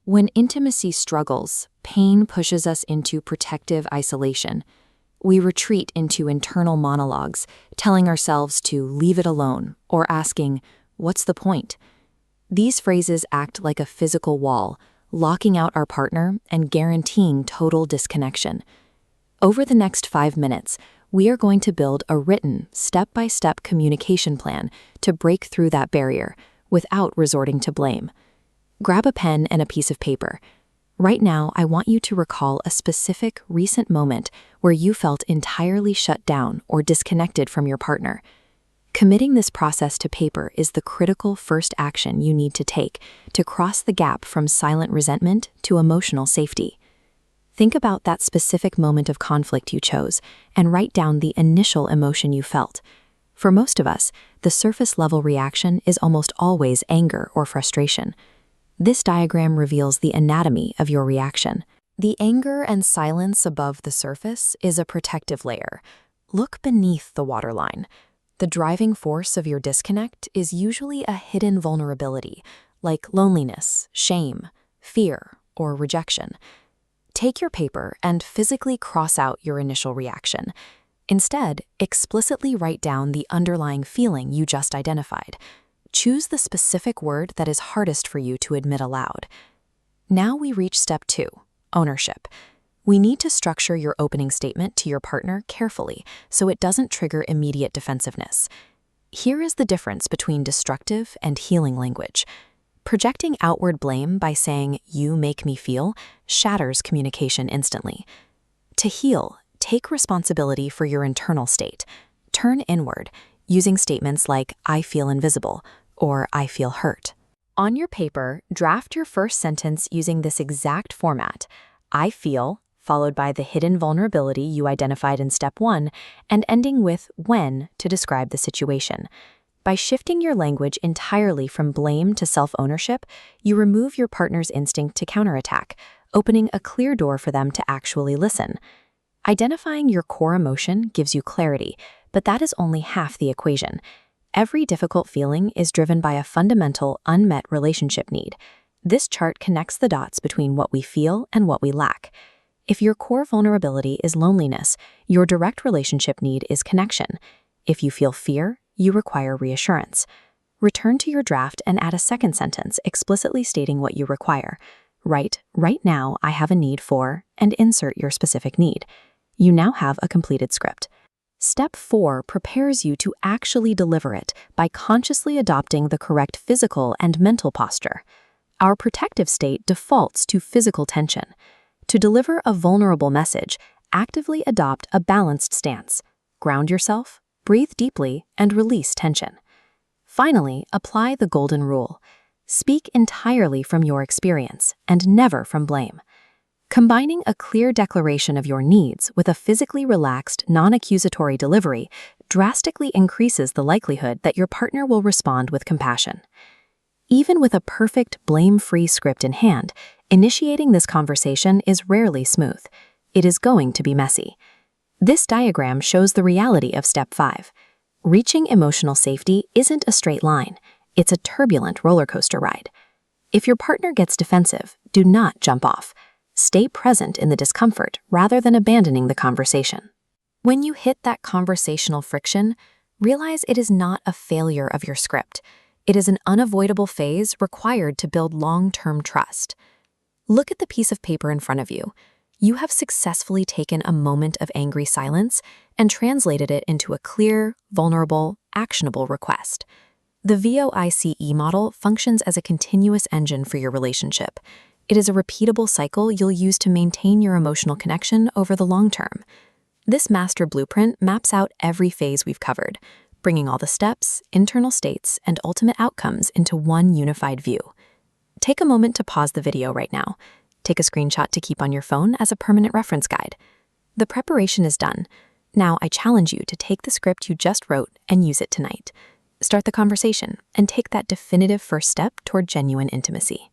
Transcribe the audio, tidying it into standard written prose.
When intimacy struggles, pain pushes us into protective isolation. We retreat into internal monologues, telling ourselves to leave it alone or asking, "What's the point?" These phrases act like a physical wall, locking out our partner and guaranteeing total disconnection. Over the next 5 minutes, we are going to build a written, step-by-step communication plan to break through that barrier without resorting to blame. Grab a pen and a piece of paper. Right now, I want you to recall a specific recent moment where you felt entirely shut down or disconnected from your partner. Committing this process to paper is the critical first action you need to take to cross the gap from silent resentment to emotional safety. Think about that specific moment of conflict you chose and write down the initial emotion you felt. For most of us, the surface-level reaction is almost always anger or frustration. This diagram reveals the anatomy of your reaction. The anger and silence above the surface is a protective layer. Look beneath the waterline. The driving force of your disconnect is usually a hidden vulnerability, like loneliness, shame, fear, or rejection. Take your paper and physically cross out your initial reaction. Instead, explicitly write down the underlying feeling you just identified. Choose the specific word that is hardest for you to admit aloud. Now we reach step 2, ownership. We need to structure your opening statement to your partner carefully so it doesn't trigger immediate defensiveness. Here is the difference between destructive and healing language. Projecting outward blame by saying, "You make me feel," shatters communication instantly. To heal, take responsibility for your internal state. Turn inward, using statements like, "I feel invisible," or "I feel hurt." On your paper, draft your first sentence using this exact format: "I feel," followed by the hidden vulnerability you identified in step 1, and ending with "when" to describe the situation. By shifting your language entirely from blame to self-ownership, you remove your partner's instinct to counterattack, opening a clear door for them to actually listen. Identifying your core emotion gives you clarity, but that is only half the equation. Every difficult feeling is driven by a fundamental, unmet relationship need. This chart connects the dots between what we feel and what we lack. If your core vulnerability is loneliness, your direct relationship need is connection. If you feel fear, you require reassurance. Return to your draft and add a second sentence explicitly stating what you require. Write, "Right now, I have a need for," and insert your specific need. You now have a completed script. Step 4 prepares you to actually deliver it by consciously adopting the correct physical and mental posture. Our protective state defaults to physical tension. To deliver a vulnerable message, actively adopt a balanced stance. Ground yourself, breathe deeply, and release tension. Finally, apply the golden rule. Speak entirely from your experience and never from blame. Combining a clear declaration of your needs with a physically relaxed, non-accusatory delivery drastically increases the likelihood that your partner will respond with compassion. Even with a perfect, blame-free script in hand, initiating this conversation is rarely smooth. It is going to be messy. This diagram shows the reality of step 5. Reaching emotional safety isn't a straight line. It's a turbulent roller coaster ride. If your partner gets defensive, do not jump off. Stay present in the discomfort rather than abandoning the conversation. When you hit that conversational friction, realize it is not a failure of your script. It is an unavoidable phase required to build long-term trust. Look at the piece of paper in front of you. You have successfully taken a moment of angry silence and translated it into a clear, vulnerable, actionable request. The V.O.I.C.E model functions as a continuous engine for your relationship. It is a repeatable cycle you'll use to maintain your emotional connection over the long term. This master blueprint maps out every phase we've covered, bringing all the steps, internal states, and ultimate outcomes into one unified view. Take a moment to pause the video right now. Take a screenshot to keep on your phone as a permanent reference guide. The preparation is done. Now I challenge you to take the script you just wrote and use it tonight. Start the conversation and take that definitive first step toward genuine intimacy.